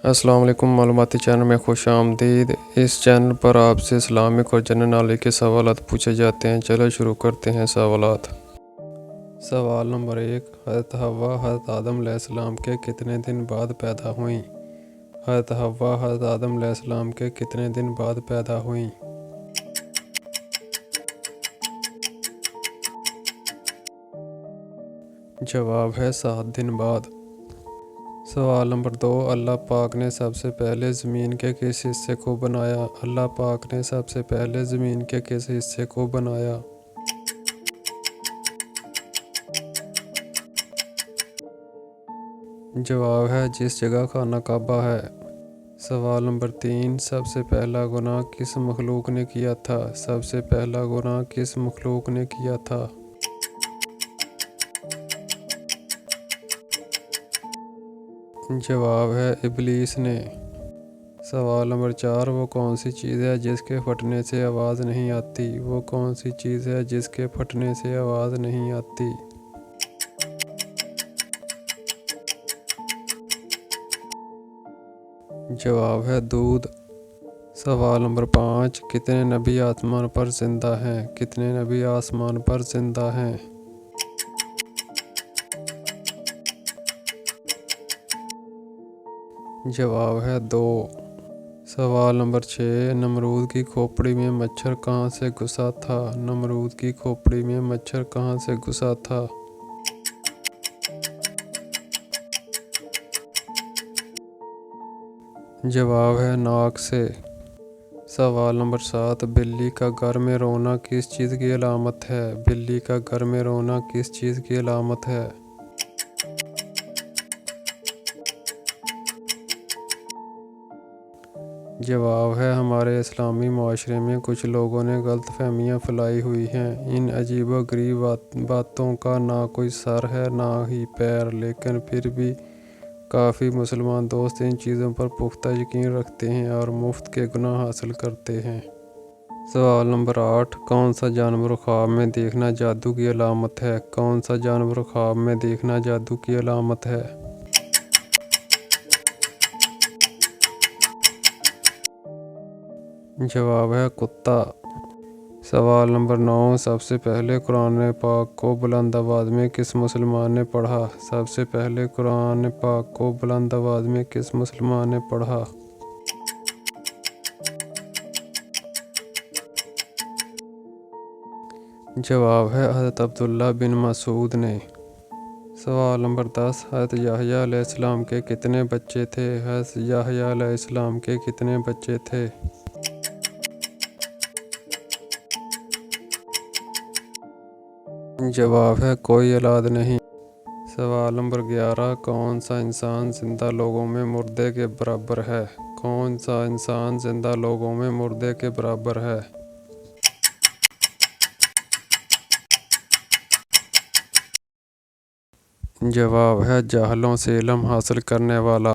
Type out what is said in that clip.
السلام علیکم، معلوماتی چینل میں خوش آمدید۔ اس چینل پر آپ سے اسلامک اور جنرل نالج کے سوالات پوچھے جاتے ہیں۔ چلو شروع کرتے ہیں سوالات۔ سوال نمبر 1، حضرت حوا حضرت آدم علیہ السلام کے کتنے دن بعد پیدا ہوئیں؟ حضرت حوا حضرت آدم علیہ السلام کے کتنے دن بعد پیدا ہوئیں؟ جواب ہے 7 دن بعد۔ سوال نمبر 2، اللہ پاک نے سب سے پہلے زمین کے کس حصے کو بنایا؟ اللہ پاک نے سب سے پہلے زمین کے کس حصے کو بنایا؟ جواب ہے جس جگہ خانہ کعبہ ہے۔ سوال نمبر 3، سب سے پہلا گناہ کس مخلوق نے کیا تھا؟ سب سے پہلا گناہ کس مخلوق نے کیا تھا؟ جواب ہے ابلیس نے۔ سوال نمبر 4، وہ کون سی چیز ہے جس کے پھٹنے سے آواز نہیں آتی؟ وہ کون سی چیز ہے جس کے پھٹنے سے آواز نہیں آتی؟ جواب ہے دودھ۔ سوال نمبر 5، کتنے نبی آسمان پر زندہ ہیں؟ کتنے نبی آسمان پر زندہ ہیں؟ جواب ہے 2۔ سوال نمبر 6، نمرود کی کھوپڑی میں مچھر کہاں سے گھسا تھا؟ نمرود کی کھوپڑی میں مچھر کہاں سے گھسا تھا؟ جواب ہے ناک سے۔ سوال نمبر 7، بلی کا گھر میں رونا کس چیز کی علامت ہے؟ بلی کا گھر میں رونا کس چیز کی علامت ہے؟ جواب ہے ہمارے اسلامی معاشرے میں کچھ لوگوں نے غلط فہمیاں پھیلائی ہوئی ہیں۔ ان عجیب و غریب باتوں کا نہ کوئی سر ہے نہ ہی پیر، لیکن پھر بھی کافی مسلمان دوست ان چیزوں پر پختہ یقین رکھتے ہیں اور مفت کے گناہ حاصل کرتے ہیں۔ سوال نمبر 8، کون سا جانور خواب میں دیکھنا جادو کی علامت ہے؟ کون سا جانور خواب میں دیکھنا جادو کی علامت ہے؟ جواب ہے کتا۔ سوال نمبر 9، سب سے پہلے قرآن پاک کو بلند آواز میں کس مسلمان نے پڑھا؟ سب سے پہلے قرآن پاک کو بلند آواز میں کس مسلمان نے پڑھا؟ جواب ہے حضرت عبداللہ بن مسعود نے۔ سوال نمبر 10، حضرت یحییٰ علیہ السلام کے کتنے بچے تھے؟ حضرت یحییٰ علیہ السلام کے کتنے بچے تھے؟ جواب ہے کوئی اولاد نہیں۔ سوال نمبر 11، کون سا انسان زندہ لوگوں میں مردے کے برابر ہے؟ کون سا انسان زندہ لوگوں میں مردے کے برابر ہے؟ جواب ہے جاہلوں سے علم حاصل کرنے والا۔